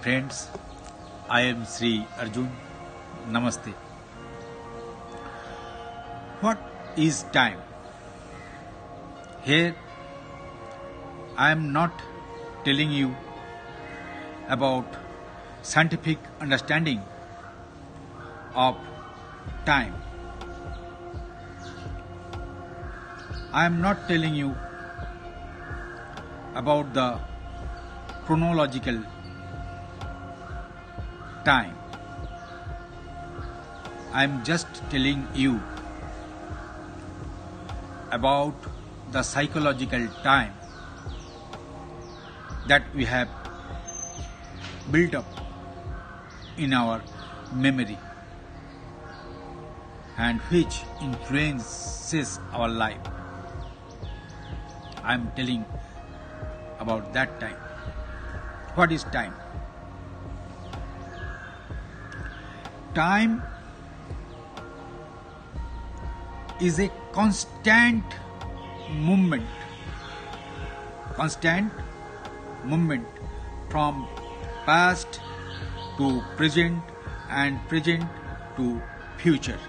friends, I am Sri Arjun. Namaste. What is time? Here, I am not telling you about scientific understanding of time. I am not telling you about the chronological time. I am just telling you about the psychological time that we have built up in our memory and which influences our life. I am telling about that time. What is time? Time is a constant movement from past to present and present to future.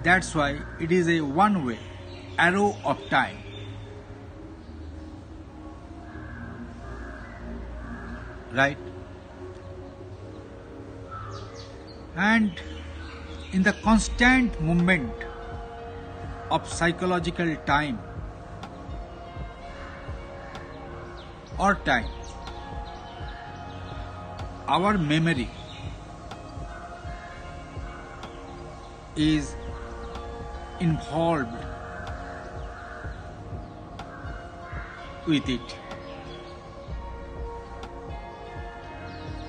That's why it is a one-way arrow of time. Right? And in the constant movement of psychological time or time, our memory is involved with it.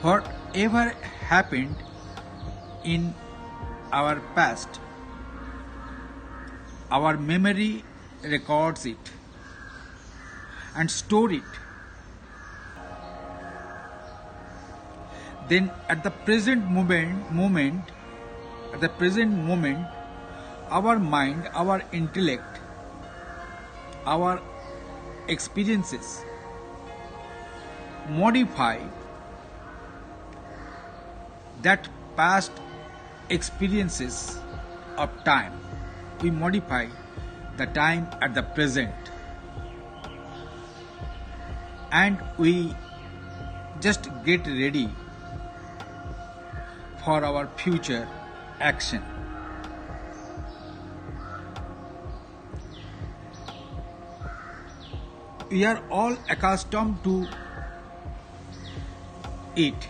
Whatever happened in our past, our memory records it and store it. Then at the present moment, our mind, our intellect, our experiences modify that past experiences of time. We modify the time at the present and we just get ready for our future action. We are all accustomed to it.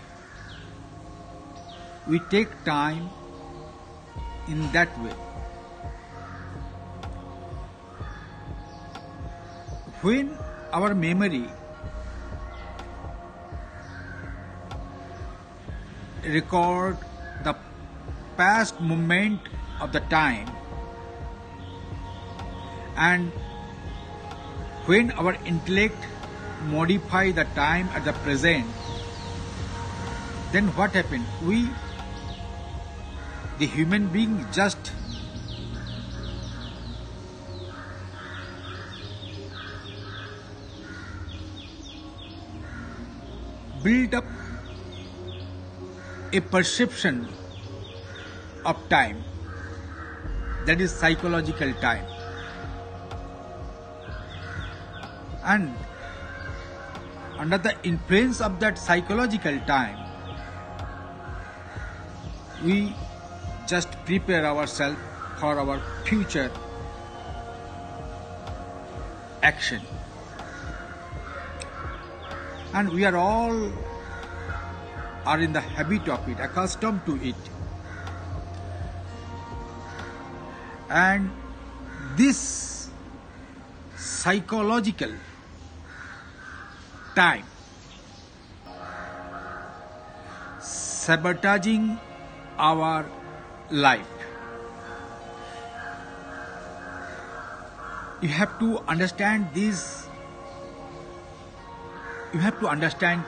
We take time in that way. When our memory record the past moment of the time and when our intellect modify the time at the present, then what happened? We, the human being, just build up a perception of time, that is psychological time, and under the influence of that psychological time we just prepare ourselves for our future action, and we are all are in the habit of it, accustomed to it. And this psychological time sabotaging our life. You have to understand this. You have to understand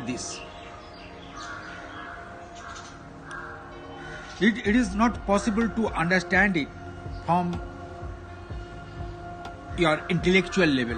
this. It is not possible to understand it from your intellectual level.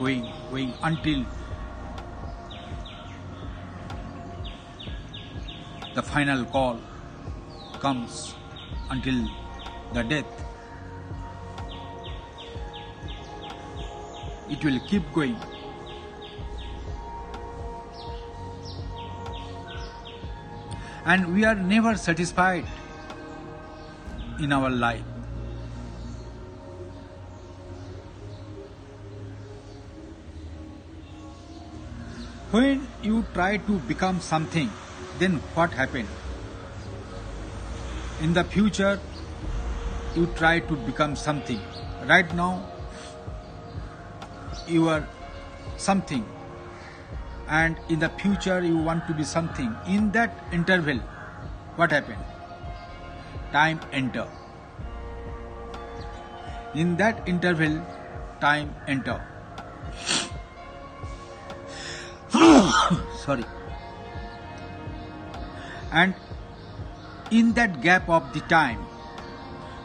going until the final call comes, until the death. It will keep going. And we are never satisfied in our life. When you try to become something, then what happened? In the future, you try to become something. Right now, you are something, and in the future you want to be something. In that interval, what happened? Time enter. In that interval, time enter. Sorry. And in that gap of the time,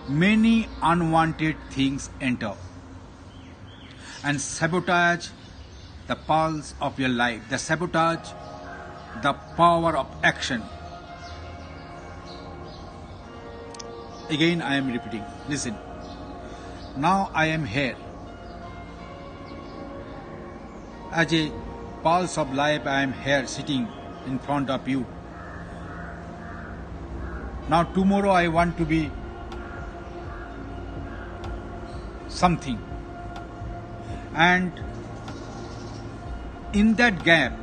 many unwanted things enter and sabotage the pulse of your life. They sabotage the power of action. Again I am repeating. Listen. Now I am here. As a pulse of life, I am here sitting in front of you. Now tomorrow I want to be something. And in that gap,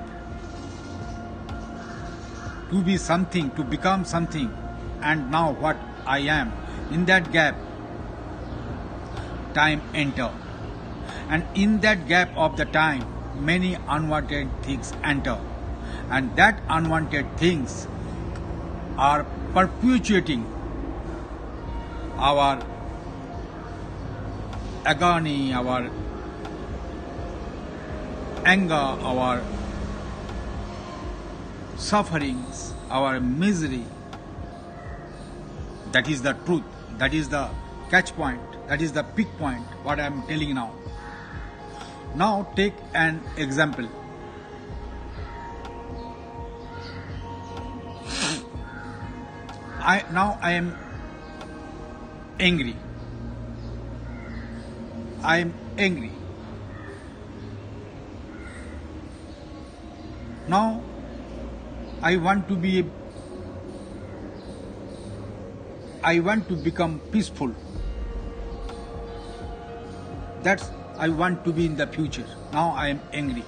to be something, to become something, and now what I am, in that gap, time enter. And in that gap of the time, many unwanted things enter. And that unwanted things are perpetuating our agony, our anger, our sufferings, our misery. That is the truth. That is the catch point. That is the peak point, what I am telling now. Now take an example. I am angry. I am angry. Now I want to become peaceful. That's I want to be in the future. Now I am angry.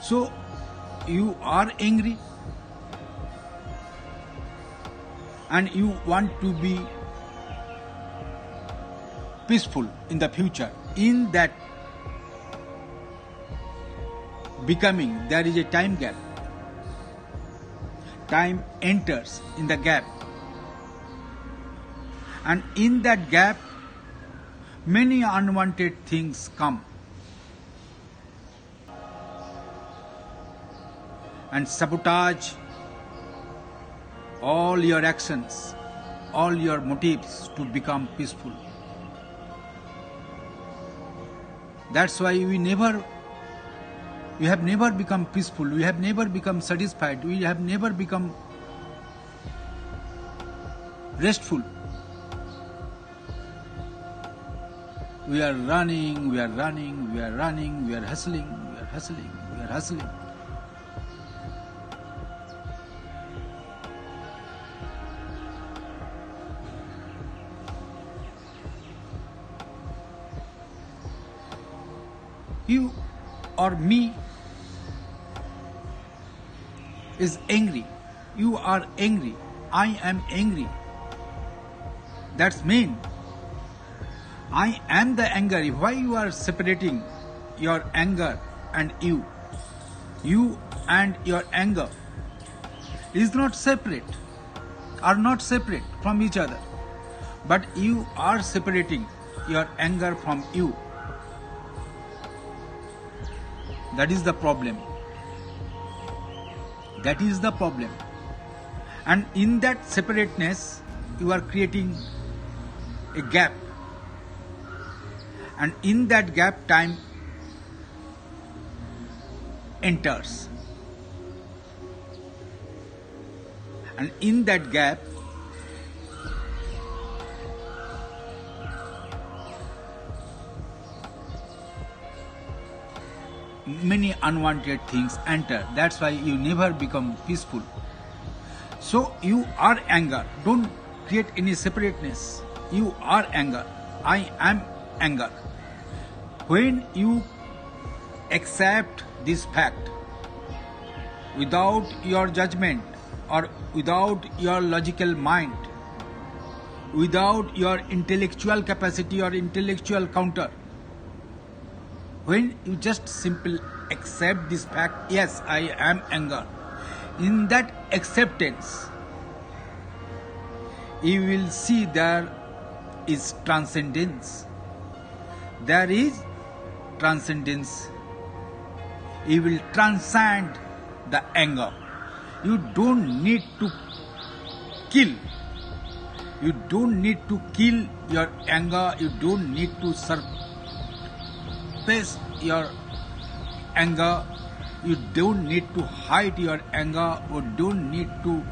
So you are angry and you want to be peaceful in the future. In that becoming, there is a time gap. Time enters in the gap. And in that gap, many unwanted things come and sabotage all your actions, all your motives to become peaceful. That's why we have never become peaceful, we have never become satisfied, we have never become restful. We are running, we are running, we are running, we are hustling, we are hustling, we are hustling. You or me is angry. You are angry. I am angry. That's mean I am the anger. Why you are separating your anger and you? You and your anger is not separate, are not separate from each other. But you are separating your anger from you. That is the problem. That is the problem. And in that separateness, you are creating a gap. And in that gap, time enters. And in that gap, many unwanted things enter. That's why you never become peaceful. So you are anger. Don't create any separateness. You are anger. I am anger. When you accept this fact without your judgment or without your logical mind, without your intellectual capacity or intellectual counter, when you just simply accept this fact, yes, I am anger, in that acceptance, you will see there is transcendence. There is transcendence. You will transcend the anger. You don't need to kill. You don't need to kill your anger. You don't need to suppress your anger. You don't need to hide your anger, or don't need to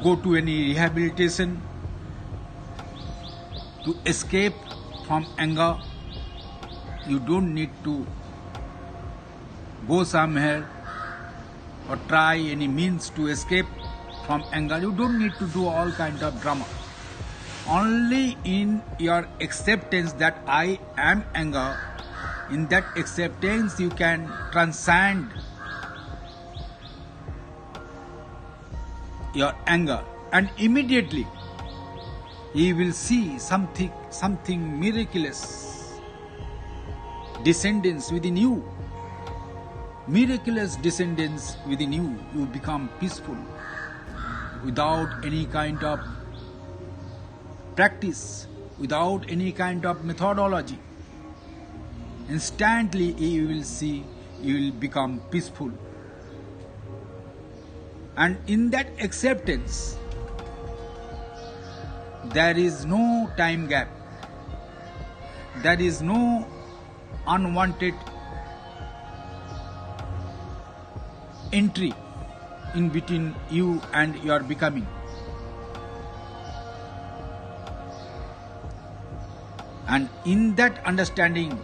go to any rehabilitation to escape from anger. You don't need to go somewhere or try any means to escape from anger. You don't need to do all kinds of drama. Only in your acceptance that I am anger, in that acceptance you can transcend your anger, and immediately you will see something miraculous descendants within you. Miraculous descendants within you. You become peaceful without any kind of practice, without any kind of methodology. Instantly you will see, you will become peaceful. And in that acceptance, there is no time gap. There is no unwanted entry in between you and your becoming. And in that understanding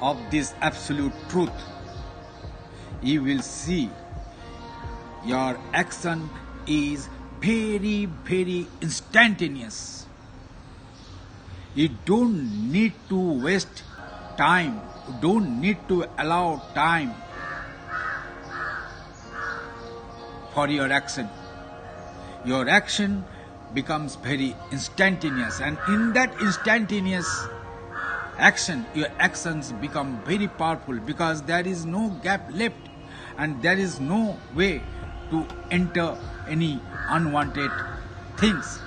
of this absolute truth, you will see your action is very, very instantaneous. You don't need to waste time. You don't need to allow time for your action. Your action becomes very instantaneous, and in that instantaneous action, your actions become very powerful, because there is no gap left and there is no way to enter any unwanted things.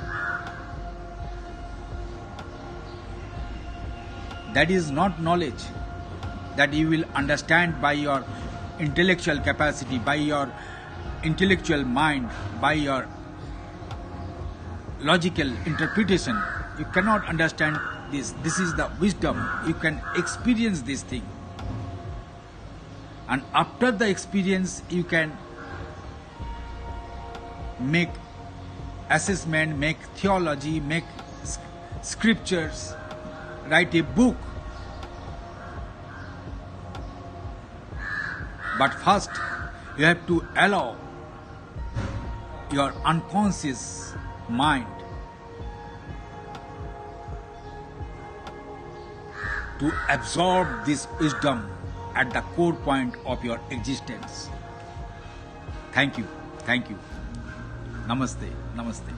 That is not knowledge that you will understand by your intellectual capacity, by your intellectual mind, by your logical interpretation. You cannot understand this. This is the wisdom. You can experience this thing. And after the experience, you can make assessment, make theology, make scriptures, write a book. But first, you have to allow your unconscious mind to absorb this wisdom at the core point of your existence. Thank you. Thank you. Namaste. Namaste.